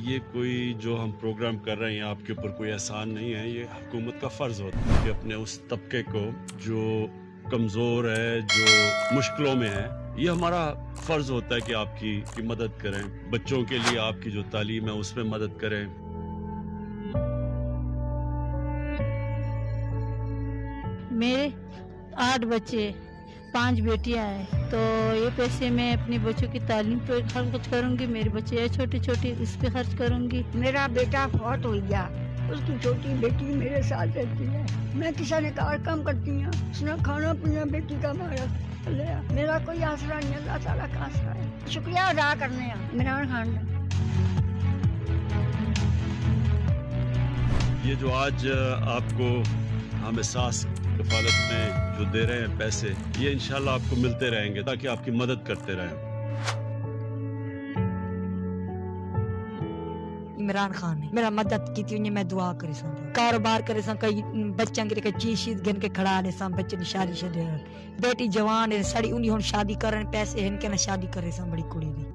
یہ کوئی جو ہم پروگرام کر رہے ہیں آپ کے اوپر کوئی احسان نہیں ہے، یہ حکومت کا فرض ہوتا ہے کہ اپنے اس طبقے کو جو کمزور ہے، جو مشکلوں میں ہے، یہ ہمارا فرض ہوتا ہے کہ آپ کی مدد کریں، بچوں کے لیے آپ کی جو تعلیم ہے اس میں مدد کریں۔ میرے 8 بچے 5 بیٹیاں ہیں، تو یہ پیسے میں اپنے بچوں کی تعلیم پہ خرچ کروں گی، میرے بچے ہیں چھوٹے چھوٹے، اس پہ خرچ کروں گی۔ میرا بیٹا فوت ہو گیا، اس کی چھوٹی بیٹی میرے ساتھ رہتی ہے، میں کسان کار کام کرتی ہوں، اس نے کھانا پینا بیٹی کا لیا، میرا کوئی آسرا نہیں، اللہ تعالیٰ کا آسرا ہے، شکریہ ادا کرنے ہیں عمران خان نے۔ یہ جو آج آپ کو ہم احساس کفالت میں جو دے رہے ہیں پیسے، یہ انشاءاللہ آپ کو ملتے رہیں گے تاکہ آپ کی مدد کرتے رہیں۔ عمران خان نے میرا مدد کی تھی، میں دعا کری سا کاروبار کرے سا، کئی بچوں کے چیز شیز گن کے کھڑا دے سا، بچے نے شادی شدے بیٹی جوان ہے سڑی انہی ہن شادی کرن پیسے ہن کے نہ شادی کرے سا بڑی کڑی دی۔